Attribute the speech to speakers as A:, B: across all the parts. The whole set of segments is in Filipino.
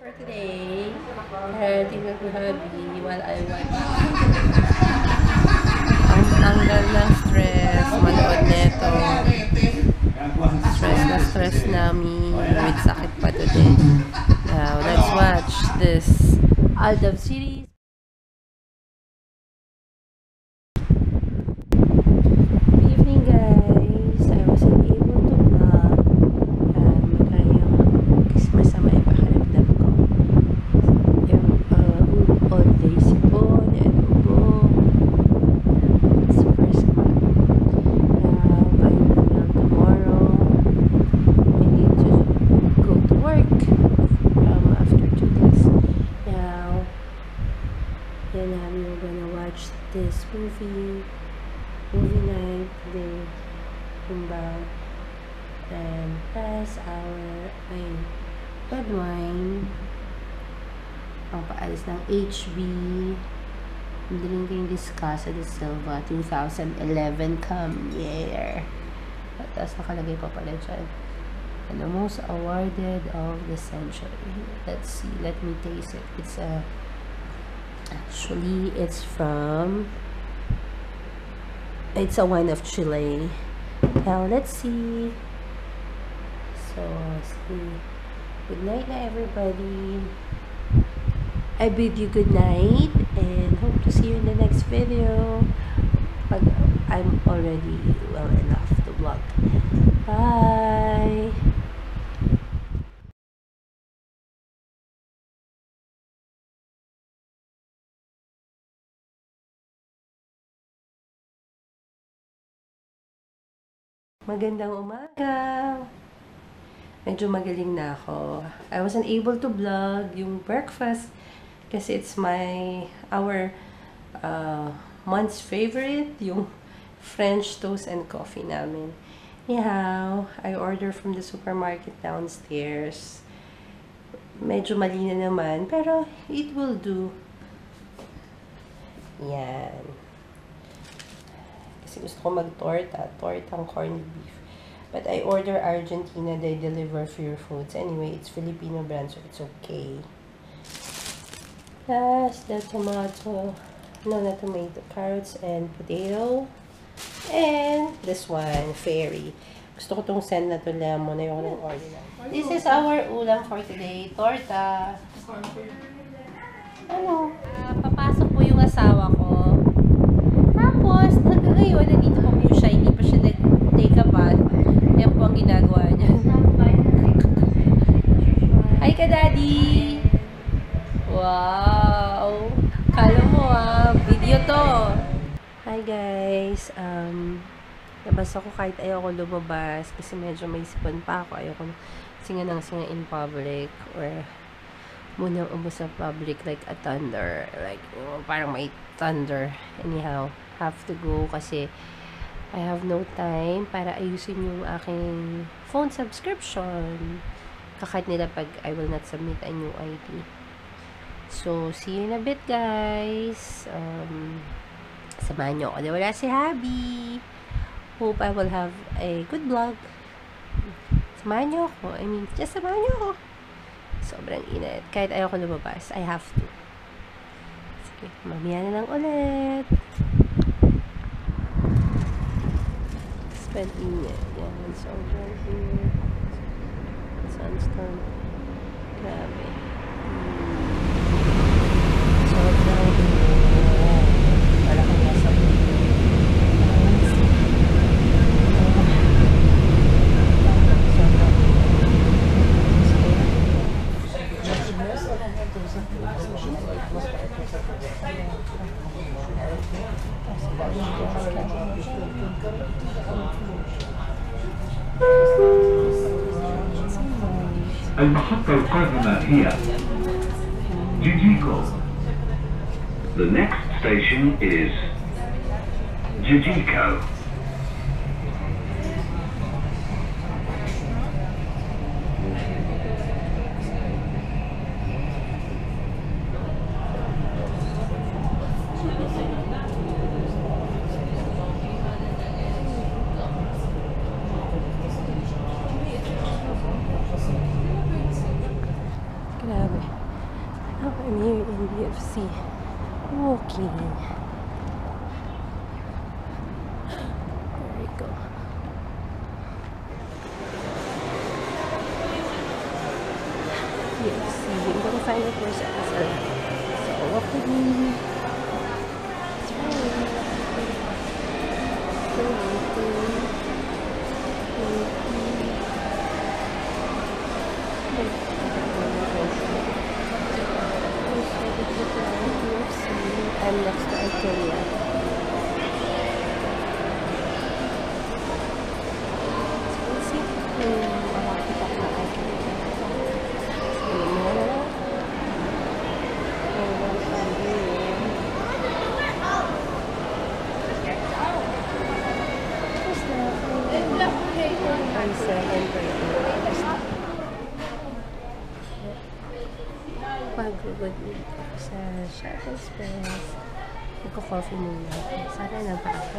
A: For today, tingnan ko hubby while I watch ang tanggal ng stress, manood neto. Stress namin with sakit pa today. Now, let's watch this Aldab series. Good evening, guys. I wasn't able to vlog. Masama yung pakiramdam ko. Yung all day sipon and ubo. It's the first month. I know tomorrow I need to go to work after 2 days. Now, we're gonna watch this movie night today. Kumbang. And last hour ay red wine. Ang paalis ng HB. Drinking this Casa de Silva 2011 come year. Tapos nakalagay pa pala dyan. And the most awarded of the century. Let's see. Let me taste it. It's actually it's a wine of Chile. Now let's see. So, see. Good night na everybody. I bid you good night and hope to see you in the next video. Pag I'm already well enough to vlog. Bye! Magandang umaga! Medyo magaling na ako. I wasn't able to vlog yung breakfast kasi it's our month's favorite, yung French toast and coffee namin. Anyhow, I order from the supermarket downstairs. Medyo mali na naman, pero it will do. Yan. Kasi gusto ko tortang corned beef. But I order Argentina, they deliver Pure Foods. Anyway, it's Filipino brand, so it's okay. That's the carrots and potato. And this one, fairy. Gusto ko tong send na to lemon. Ayoko nang order. This is our ulam for today. Torta. Ano? Papasok po yung asawa ko. Tapos, hanggang ngayon, nandito pa po siya. Hindi pa siya nag-take a bath. Yan po ang ginagawa niya. Hi ka, Daddy! Wow! Kala mo video to. Hi guys! Labas ako kahit ayoko lumabas kasi medyo may sipon pa ako. Ayoko singa in public or munang ubos sa public like a thunder. Like, parang may thunder. Anyhow, have to go kasi I have no time para ayusin yung aking phone subscription. Kakad nila pag I will not submit a new ID. So, see you in a bit, guys. Samahan nyo ako. Wala si Habi. Hope I will have a good vlog. Samahan nyo ako. Just samahan nyo ako. Sobrang init. Kahit ayoko lumabas, I have to. Sige, mamaya na lang ulit. Spend init. Yan, sobrang init. Sunstorm. Grabe. Sobrang init. Wala kang nasa
B: المحطة القادمة هي Jijiko. The next station is Jijiko.
A: Grabe. Oh, I'm here in BFC. Walking. There we go. BFC. I'm gonna find out where's Asal. So, walk with me. It's fine. Still waiting. I'm next to Ikea. So let's see kung makakita ko ng Ikea. Sige mo na lang. Pag-good sa Shop Express. Magko-coffee muna. Sana napaka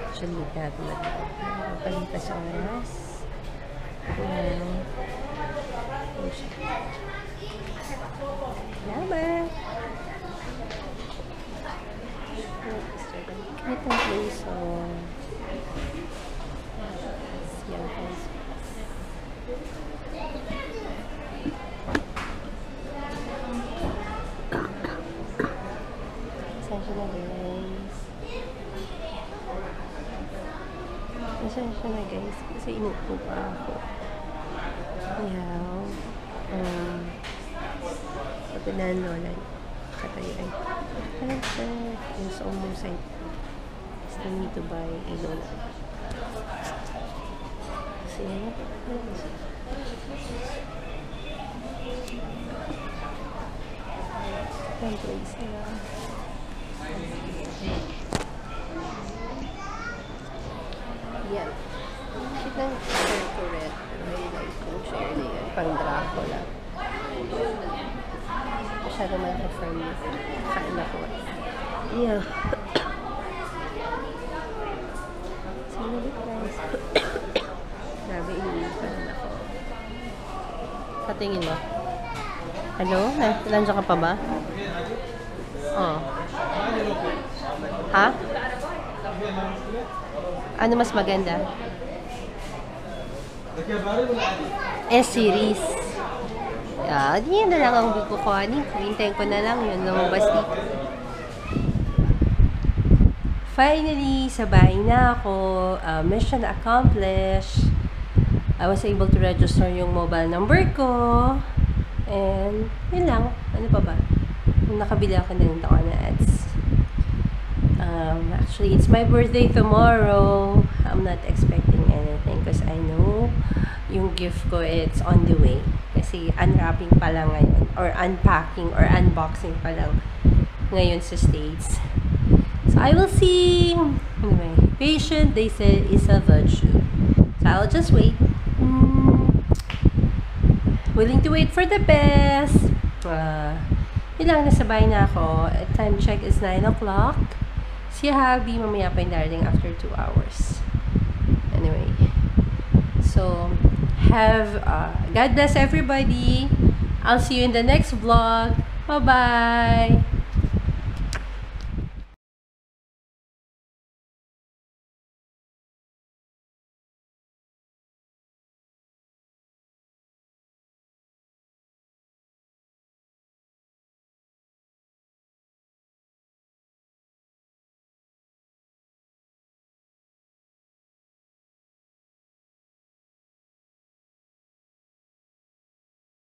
A: actually natin magpalipas sa oras. Salamat! Cute ang place. So, yan guys. Pasensya na guys. Pasensya na guys. Kasi inupo pa ako. Ayaw. Sabi na lola. Katayo ay. It's almost like still need to buy a lola. See? One place nila. Yan. Kita ng chair ko red. I like yung chair na yan. Pang Dracula. Masyado malaki-firm yun. Kain ako. Yeah. Sige ulit guys. Grabe, iniipan ako. Sa tingin mo? Hello? Nandiyan ka pa ba? Oh. Ha? Ano mas maganda? S-series. Di na lang ang kukuhanin. Hintayin ko na lang yun. Lumabas dito. Finally, sa bahay na ako. Mission accomplished. I was able to register yung mobile number ko. And, yun lang. Ano pa ba? Nakabili ako ng na ads. Actually, it's my birthday tomorrow. I'm not expecting anything because I know yung gift ko, it's on the way. Kasi unwrapping pa lang ngayon. Or unpacking or unboxing pa lang ngayon sa States. So, I will see. Anyway, patient, they say, is a virtue. So, I'll just wait. Willing to wait for the best. Yun lang, nasa bahay na ako. Time check is 9 o'clock. Si Habi, mamaya pa yung darating after 2 hours. Anyway. So, God bless everybody. I'll see you in the next vlog. Bye-bye!